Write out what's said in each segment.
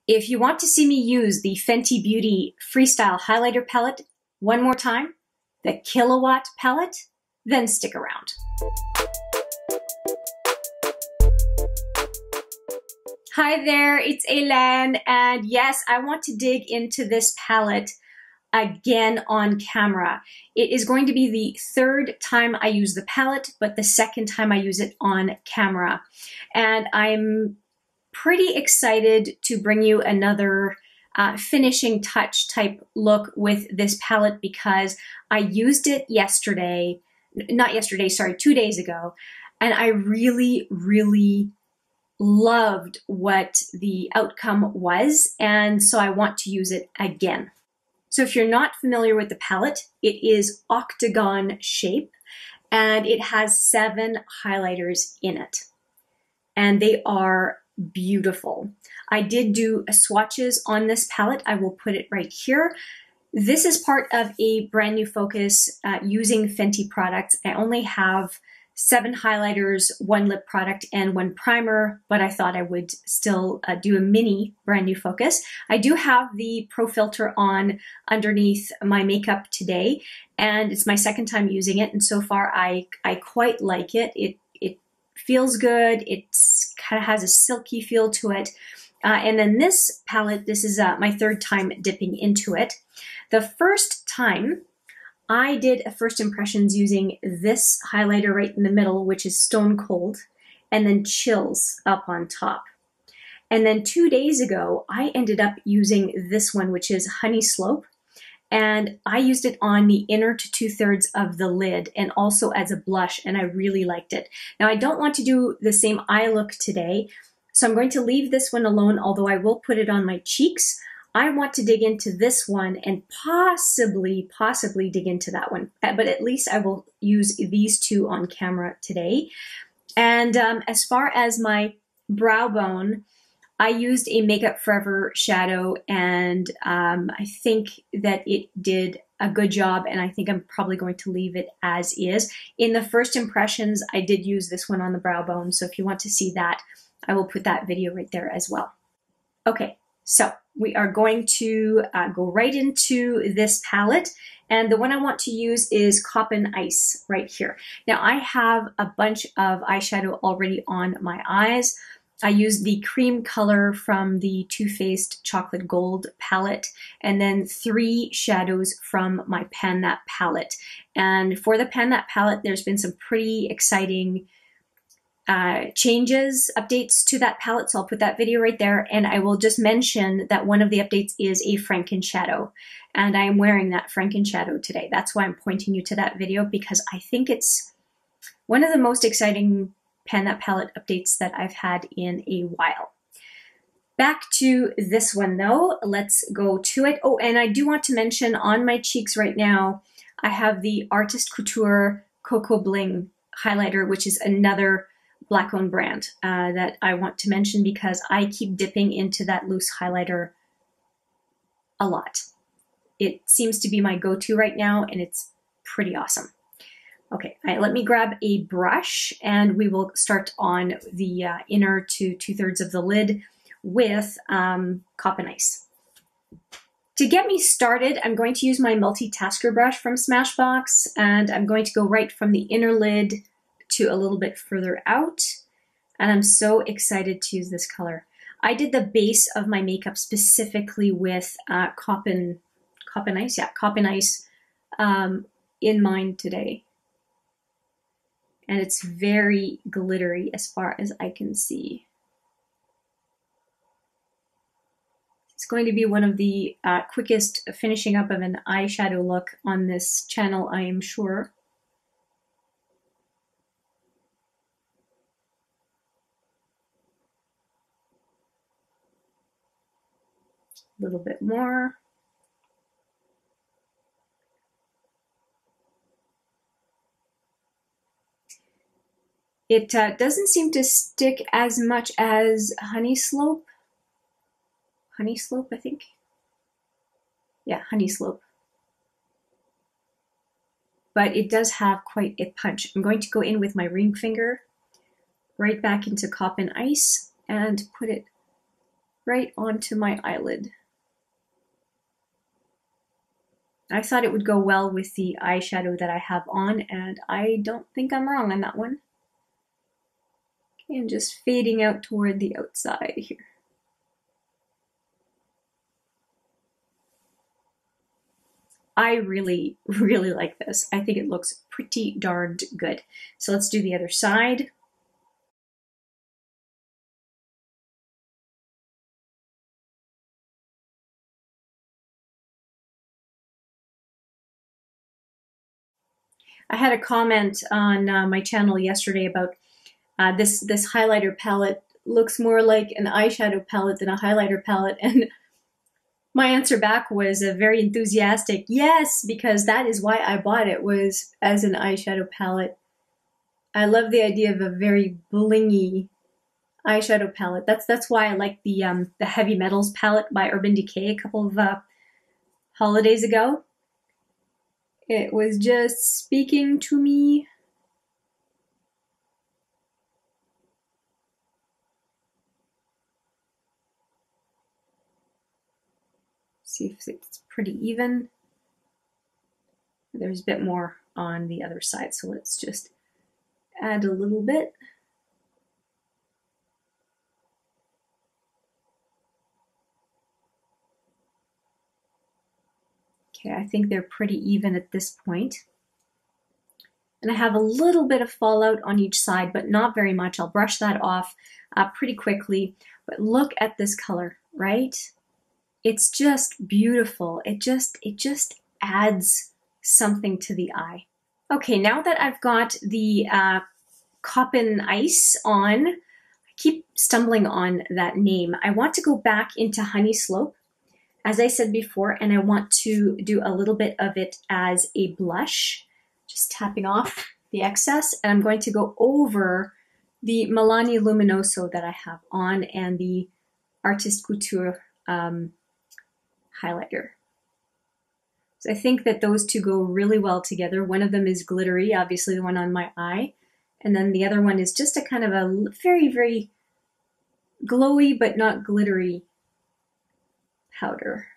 If you want to see me use the Fenty Beauty Freestyle Highlighter Palette one more time, the Killawatt palette, then stick around. Hi there, it's Hélène, and yes, I want to dig into this palette again on camera. It is going to be the third time I use the palette, but the second time I use it on camera. And I'm pretty excited to bring you another finishing touch type look with this palette because I used it yesterday, not yesterday, sorry, 2 days ago, and I really loved what the outcome was, and so I want to use it again. So if you're not familiar with the palette, it is octagon shape, and it has 7 highlighters in it, and they are beautiful. I did do swatches on this palette. I will put it right here. This is part of a brand new focus using Fenty products. I only have 7 highlighters, 1 lip product, and 1 primer, but I thought I would still do a mini brand new focus. I do have the Pro Filt'r on underneath my makeup today, and it's my second time using it, and so far I quite like it. It feels good. It kind of has a silky feel to it. And then this palette, this is my third time dipping into it. The first time I did a first impressions using this highlighter right in the middle, which is Stone Cold, and then Chills up on top. And then 2 days ago, I ended up using this one, which is Hunny Slope. And I used it on the inner to 2/3 of the lid and also as a blush, and I really liked it. Now, I don't want to do the same eye look today, so I'm going to leave this one alone, although I will put it on my cheeks. I want to dig into this one and possibly dig into that one, but at least I will use these 2 on camera today. And as far as my brow bone, I used a Makeup Forever shadow, and I think that it did a good job, and I think I'm probably going to leave it as is. In the first impressions, I did use this one on the brow bone, so if you want to see that, I will put that video right there as well. Okay, so we are going to go right into this palette, and the one I want to use is Coppin Ice right here. Now, I have a bunch of eyeshadow already on my eyes. I used the cream color from the Too Faced Chocolate Gold palette, and then 3 shadows from my Pan That palette. And for the Pan That palette, there's been some pretty exciting changes, updates to that palette, so I'll put that video right there. And I will just mention that one of the updates is a Franken shadow, and I am wearing that Franken shadow today. That's why I'm pointing you to that video, because I think it's one of the most exciting Pan That palette updates that I've had in a while. Back to this one though, let's go to it. Oh, and I do want to mention on my cheeks right now, I have the Artist Couture Cocoa Bling highlighter, which is another Black-owned brand that I want to mention because I keep dipping into that loose highlighter a lot. It seems to be my go-to right now, and it's pretty awesome. Okay, all right, let me grab a brush, and we will start on the inner to 2/3 of the lid with Coppin Ice. To get me started, I'm going to use my multitasker brush from Smashbox, and I'm going to go right from the inner lid to a little bit further out, and I'm so excited to use this color. I did the base of my makeup specifically with Coppin Ice, yeah, Coppin Ice in mind today. And it's very glittery as far as I can see. It's going to be one of the quickest finishing up of an eyeshadow look on this channel, I am sure. A little bit more. It doesn't seem to stick as much as Hunny Slope. Hunny Slope, I think. Yeah, Hunny Slope. But it does have quite a punch. I'm going to go in with my ring finger right back into Coppin Ice and put it right onto my eyelid. I thought it would go well with the eyeshadow that I have on, and I don't think I'm wrong on that one. Okay, and just fading out toward the outside here. I really, really like this. I think it looks pretty darned good. So let's do the other side. I had a comment on my channel yesterday about this highlighter palette looks more like an eyeshadow palette than a highlighter palette, and my answer back was a very enthusiastic yes, because that is why I bought it, was as an eyeshadow palette. I love the idea of a very blingy eyeshadow palette. That's why I like the Heavy Metals palette by Urban Decay a couple of holidays ago. It was just speaking to me. See if it's pretty even. There's a bit more on the other side, so let's just add a little bit. Okay, I think they're pretty even at this point. And I have a little bit of fallout on each side, but not very much. I'll brush that off pretty quickly. But look at this color, right? It's just beautiful. It just adds something to the eye. Okay, now that I've got the Coppin Ice on, I keep stumbling on that name. I want to go back into Hunny Slope, as I said before, and I want to do a little bit of it as a blush, just tapping off the excess. And I'm going to go over the Milani Luminoso that I have on and the Artist Couture highlighter. So I think that those two go really well together. One of them is glittery, obviously the one on my eye, and then the other one is just a kind of a very, very glowy but not glittery powder.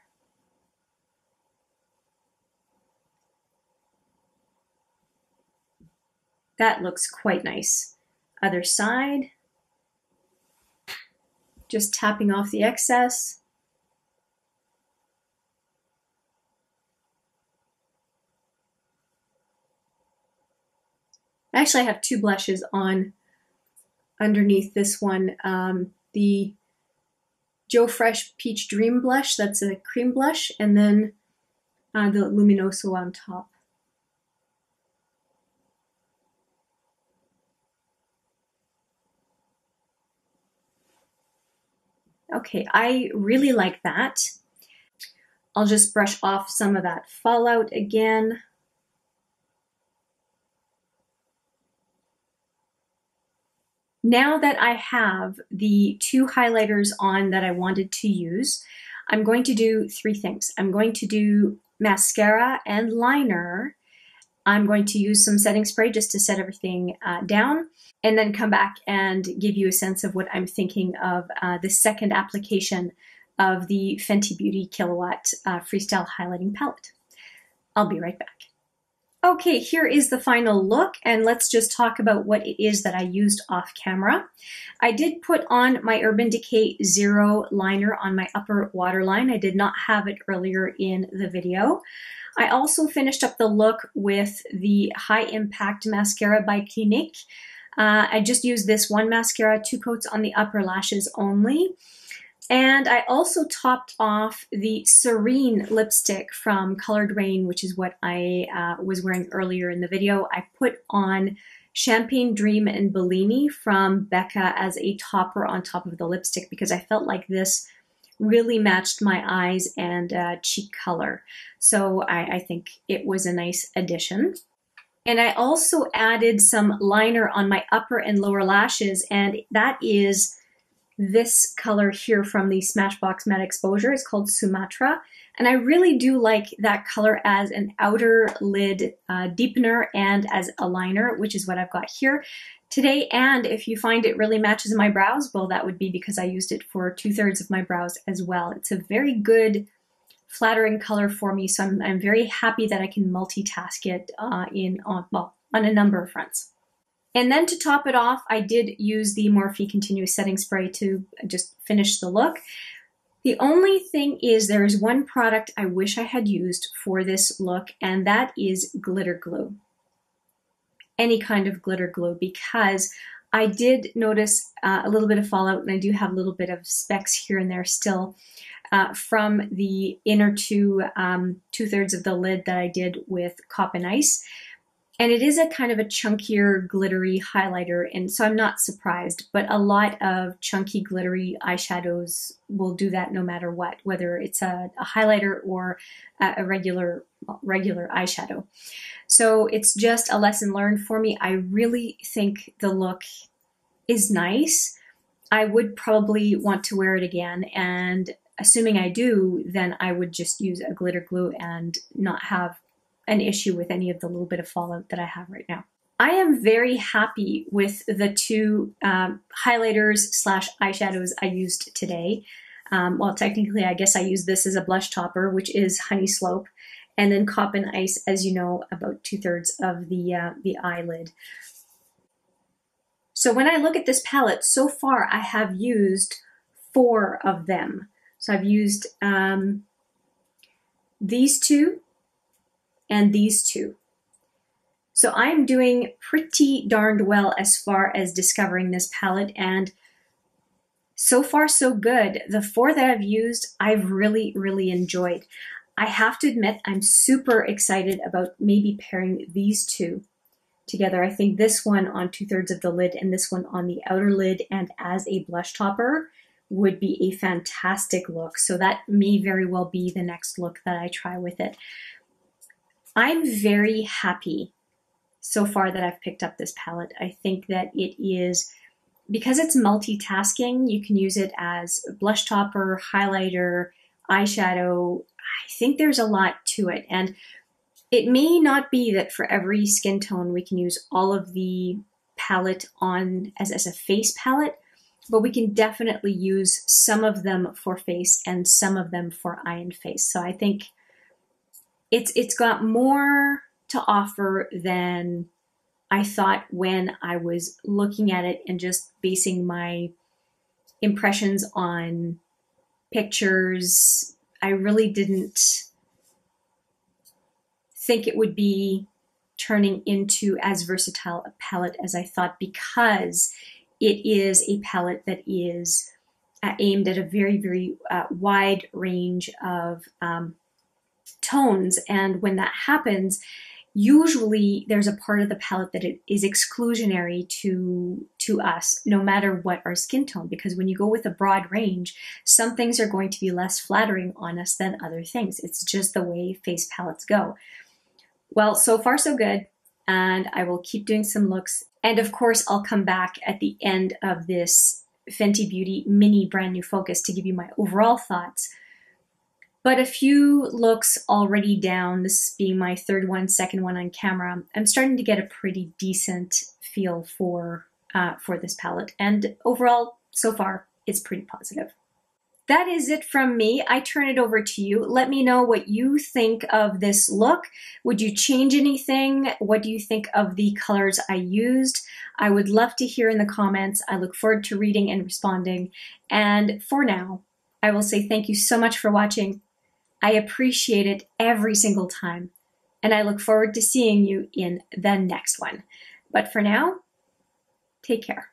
That looks quite nice. Other side, just tapping off the excess. Actually, I have two blushes on underneath this one. The Joe Fresh Peach Dream blush, that's a cream blush, and then the Luminoso on top. Okay, I really like that. I'll just brush off some of that fallout again. Now that I have the two highlighters on that I wanted to use, I'm going to do three things. I'm going to do mascara and liner. I'm going to use some setting spray just to set everything down, and then come back and give you a sense of what I'm thinking of the second application of the Fenty Beauty Killawatt Freestyle Highlighting Palette. I'll be right back. Okay, here is the final look, and let's just talk about what it is that I used off camera. I did put on my Urban Decay Zero liner on my upper waterline. I did not have it earlier in the video. I also finished up the look with the High Impact Mascara by Clinique. I just used this one mascara, 2 coats on the upper lashes only. And I also topped off the Serene lipstick from Colored Raine, which is what I was wearing earlier in the video. I put on Champagne Dream and Bellini from Becca as a topper on top of the lipstick because I felt like this really matched my eyes and cheek color. So I think it was a nice addition. And I also added some liner on my upper and lower lashes, and that is this color here from the Smashbox Matte Exposure. It's called Sumatra, and I really do like that color as an outer lid deepener and as a liner, which is what I've got here. today. And if you find it really matches my brows, well, that would be because I used it for 2/3 of my brows as well. It's a very good flattering color for me, so I'm very happy that I can multitask it on a number of fronts. And then to top it off, I did use the Morphe Continuous Setting Spray to just finish the look. The only thing is there is one product I wish I had used for this look, and that is glitter glue. Any kind of glitter glue, because I did notice a little bit of fallout, and I do have a little bit of specks here and there still from the inner two-thirds of the lid that I did with Cop and Ice. And it is a kind of a chunkier, glittery highlighter, and so I'm not surprised, but a lot of chunky, glittery eyeshadows will do that no matter what, whether it's a highlighter or a regular eyeshadow. So it's just a lesson learned for me. I really think the look is nice. I would probably want to wear it again, and assuming I do, then I would just use a glitter glue and not have an issue with any of the little bit of fallout that I have right now. I am very happy with the two highlighters / eyeshadows I used today. Well, technically, I guess I used this as a blush topper, which is Hunny Slope, and then Cop and Ice, as you know, about 2/3 of the eyelid. So when I look at this palette, so far I have used 4 of them. So I've used these two and these two. So I'm doing pretty darned well as far as discovering this palette, and so far so good. The 4 that I've used, I've really, really enjoyed. I have to admit, I'm super excited about maybe pairing these two together. I think this one on 2/3 of the lid and this one on the outer lid and as a blush topper would be a fantastic look. So that may very well be the next look that I try with it. I'm very happy so far that I've picked up this palette. I think that it is, because it's multitasking, you can use it as a blush topper, highlighter, eyeshadow. I think there's a lot to it. And it may not be that for every skin tone we can use all of the palette on as a face palette, but we can definitely use some of them for face and some of them for eye and face. So I think it's got more to offer than I thought when I was looking at it and just basing my impressions on pictures. I really didn't think it would be turning into as versatile a palette as I thought, because it is a palette that is aimed at a very, very wide range of tones. And when that happens, usually there's a part of the palette that it is exclusionary to us, no matter what our skin tone, because when you go with a broad range, some things are going to be less flattering on us than other things. It's just the way face palettes go. Well, so far so good, and I will keep doing some looks. And of course, I'll come back at the end of this Fenty Beauty mini brand new focus to give you my overall thoughts. But a few looks already down, this being my third one, second one on camera, I'm starting to get a pretty decent feel for this palette. And overall, so far, it's pretty positive. That is it from me. I turn it over to you. Let me know what you think of this look. Would you change anything? What do you think of the colors I used? I would love to hear in the comments. I look forward to reading and responding. And for now, I will say thank you so much for watching. I appreciate it every single time, and I look forward to seeing you in the next one. But for now, take care.